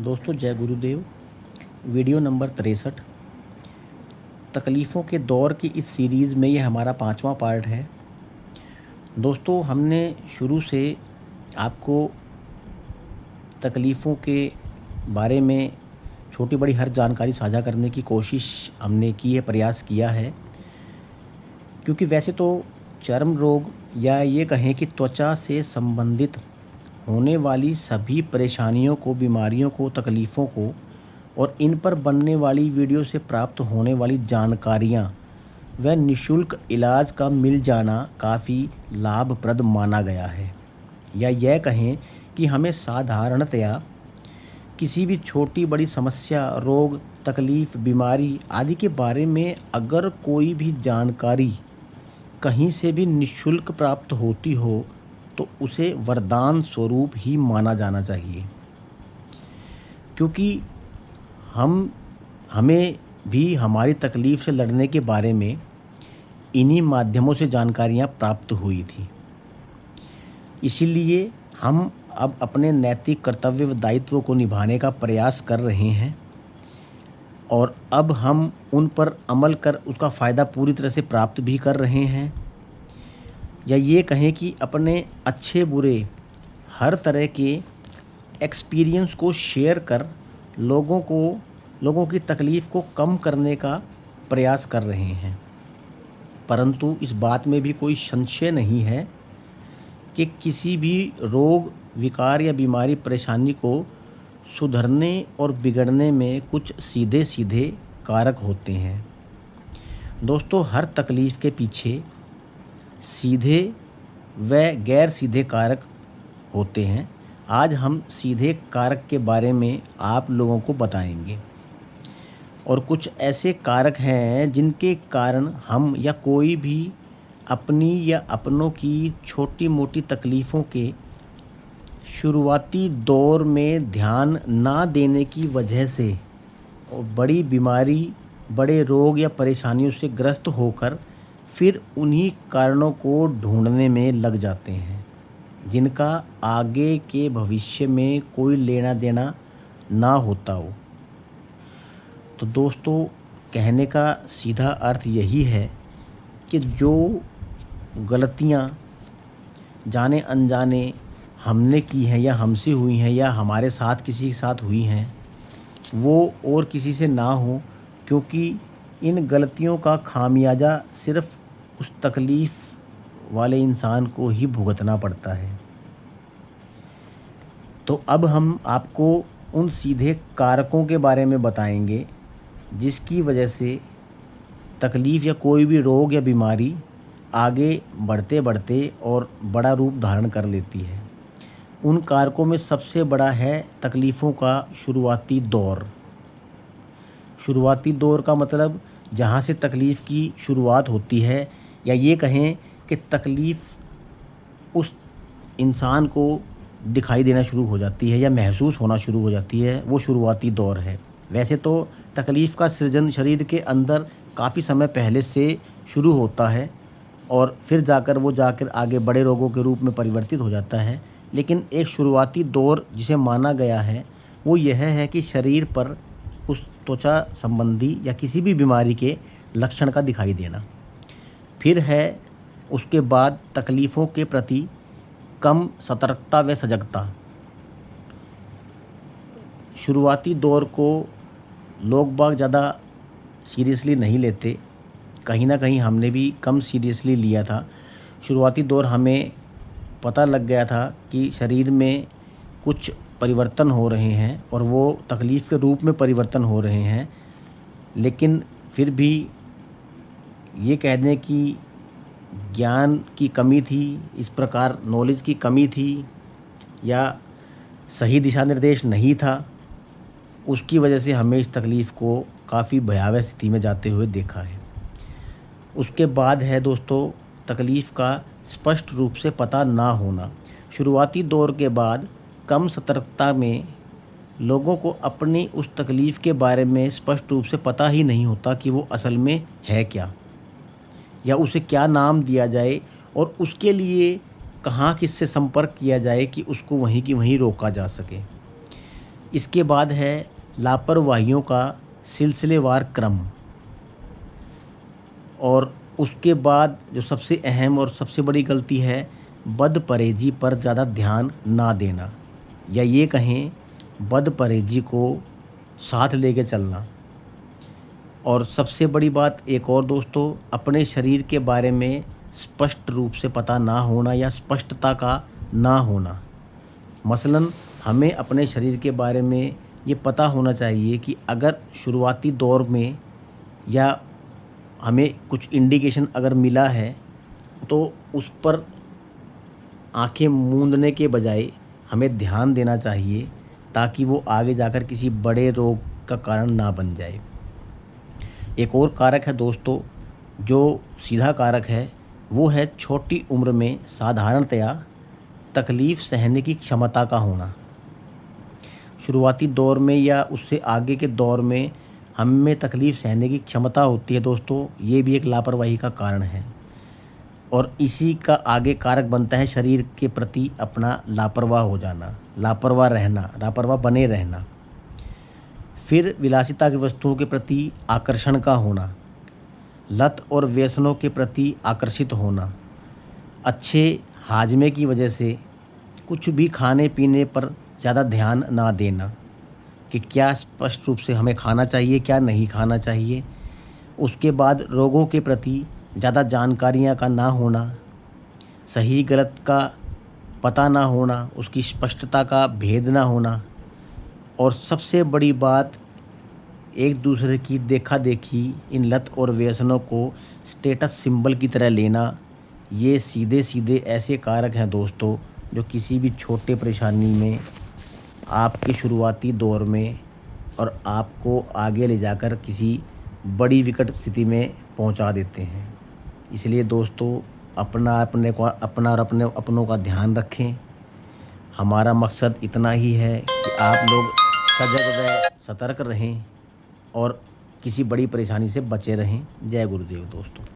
दोस्तों जय गुरुदेव। Video number 63 तकलीफ़ों के दौर की इस सीरीज़ में ये हमारा 5वां पार्ट है। दोस्तों हमने शुरू से आपको तकलीफ़ों के बारे में छोटी बड़ी हर जानकारी साझा करने की कोशिश हमने की है, प्रयास किया है। क्योंकि वैसे तो चर्म रोग या ये कहें कि त्वचा से संबंधित होने वाली सभी परेशानियों को, बीमारियों को, तकलीफ़ों को और इन पर बनने वाली वीडियो से प्राप्त होने वाली जानकारियाँ व निःशुल्क इलाज का मिल जाना काफ़ी लाभप्रद माना गया है। या यह कहें कि हमें साधारणतया किसी भी छोटी बड़ी समस्या, रोग, तकलीफ़, बीमारी आदि के बारे में अगर कोई भी जानकारी कहीं से भी निःशुल्क प्राप्त होती हो तो उसे वरदान स्वरूप ही माना जाना चाहिए। क्योंकि हम हमें भी हमारी तकलीफ़ से लड़ने के बारे में इन्हीं माध्यमों से जानकारियाँ प्राप्त हुई थी। इसीलिए हम अब अपने नैतिक कर्तव्य व दायित्व को निभाने का प्रयास कर रहे हैं और अब हम उन पर अमल कर उसका फ़ायदा पूरी तरह से प्राप्त भी कर रहे हैं। या ये कहें कि अपने अच्छे बुरे हर तरह के एक्सपीरियंस को शेयर कर लोगों की तकलीफ़ को कम करने का प्रयास कर रहे हैं। परंतु इस बात में भी कोई संशय नहीं है कि किसी भी रोग, विकार या बीमारी, परेशानी को सुधरने और बिगड़ने में कुछ सीधे-सीधे कारक होते हैं। दोस्तों हर तकलीफ़ के पीछे सीधे व गैर सीधे कारक होते हैं। आज हम सीधे कारक के बारे में आप लोगों को बताएंगे और कुछ ऐसे कारक हैं जिनके कारण हम या कोई भी अपनी या अपनों की छोटी मोटी तकलीफ़ों के शुरुआती दौर में ध्यान ना देने की वजह से और बड़ी बीमारी, बड़े रोग या परेशानियों से ग्रस्त होकर फिर उन्हीं कारणों को ढूंढने में लग जाते हैं जिनका आगे के भविष्य में कोई लेना देना ना होता हो। तो दोस्तों कहने का सीधा अर्थ यही है कि जो गलतियाँ जाने अनजाने हमने की हैं या हमसे हुई हैं या हमारे साथ किसी के साथ हुई हैं वो और किसी से ना हो, क्योंकि इन गलतियों का खामियाजा सिर्फ़ उस तकलीफ़ वाले इंसान को ही भुगतना पड़ता है। तो अब हम आपको उन सीधे कारकों के बारे में बताएंगे जिसकी वजह से तकलीफ़ या कोई भी रोग या बीमारी आगे बढ़ते बढ़ते और बड़ा रूप धारण कर लेती है। उन कारकों में सबसे बड़ा है तकलीफ़ों का शुरुआती दौर। शुरुआती दौर का मतलब जहाँ से तकलीफ़ की शुरुआत होती है या ये कहें कि तकलीफ़ उस इंसान को दिखाई देना शुरू हो जाती है या महसूस होना शुरू हो जाती है, वो शुरुआती दौर है। वैसे तो तकलीफ़ का सृजन शरीर के अंदर काफ़ी समय पहले से शुरू होता है और फिर जाकर आगे बड़े रोगों के रूप में परिवर्तित हो जाता है। लेकिन एक शुरुआती दौर जिसे माना गया है वो यह है कि शरीर पर उस त्वचा संबंधी या किसी भी बीमारी के लक्षण का दिखाई देना। फिर है उसके बाद तकलीफ़ों के प्रति कम सतर्कता व सजगता। शुरुआती दौर को लोग बाग ज़्यादा सीरियसली नहीं लेते, कहीं ना कहीं हमने भी कम सीरियसली लिया था। शुरुआती दौर हमें पता लग गया था कि शरीर में कुछ परिवर्तन हो रहे हैं और वो तकलीफ़ के रूप में परिवर्तन हो रहे हैं, लेकिन फिर भी ये कह दें कि ज्ञान की कमी थी, इस प्रकार नॉलेज की कमी थी या सही दिशा निर्देश नहीं था, उसकी वजह से हमें इस तकलीफ़ को काफ़ी भयावह स्थिति में जाते हुए देखा है। उसके बाद है दोस्तों तकलीफ़ का स्पष्ट रूप से पता ना होना। शुरुआती दौर के बाद कम सतर्कता में लोगों को अपनी उस तकलीफ़ के बारे में स्पष्ट रूप से पता ही नहीं होता कि वो असल में है क्या या उसे क्या नाम दिया जाए और उसके लिए कहाँ किससे संपर्क किया जाए कि उसको वहीं की वहीं रोका जा सके। इसके बाद है लापरवाहियों का सिलसिलेवार क्रम, और उसके बाद जो सबसे अहम और सबसे बड़ी गलती है, बदपरहेज़ी पर ज़्यादा ध्यान ना देना, या ये कहें बदपरहेज़ी को साथ लेके चलना। और सबसे बड़ी बात एक और दोस्तों, अपने शरीर के बारे में स्पष्ट रूप से पता ना होना या स्पष्टता का ना होना। मसलन हमें अपने शरीर के बारे में ये पता होना चाहिए कि अगर शुरुआती दौर में या हमें कुछ इंडिकेशन अगर मिला है, तो उस पर आंखें मूंदने के बजाय हमें ध्यान देना चाहिए, ताकि वो आगे जाकर किसी बड़े रोग का कारण ना बन जाए। एक और कारक है दोस्तों, जो सीधा कारक है, वो है छोटी उम्र में साधारणतया तकलीफ़ सहने की क्षमता का होना। शुरुआती दौर में या उससे आगे के दौर में हम में तकलीफ़ सहने की क्षमता होती है दोस्तों, ये भी एक लापरवाही का कारण है। और इसी का आगे कारक बनता है शरीर के प्रति अपना लापरवाह हो जाना, लापरवाह रहना, लापरवाह बने रहना। फिर विलासिता की वस्तुओं के प्रति आकर्षण का होना, लत और व्यसनों के प्रति आकर्षित होना, अच्छे हाजमे की वजह से कुछ भी खाने पीने पर ज़्यादा ध्यान ना देना कि क्या स्पष्ट रूप से हमें खाना चाहिए, क्या नहीं खाना चाहिए। उसके बाद रोगों के प्रति ज़्यादा जानकारियाँ का ना होना, सही गलत का पता ना होना, उसकी स्पष्टता का भेद ना होना, और सबसे बड़ी बात, एक दूसरे की देखा देखी इन लत और व्यसनों को स्टेटस सिंबल की तरह लेना। ये सीधे सीधे ऐसे कारक हैं दोस्तों, जो किसी भी छोटे परेशानी में आपके शुरुआती दौर में और आपको आगे ले जाकर किसी बड़ी विकट स्थिति में पहुंचा देते हैं। इसलिए दोस्तों, अपना और अपने अपनों का ध्यान रखें। हमारा मकसद इतना ही है कि आप लोग सजग व सतर्क रहें और किसी बड़ी परेशानी से बचे रहें। जय गुरुदेव दोस्तों।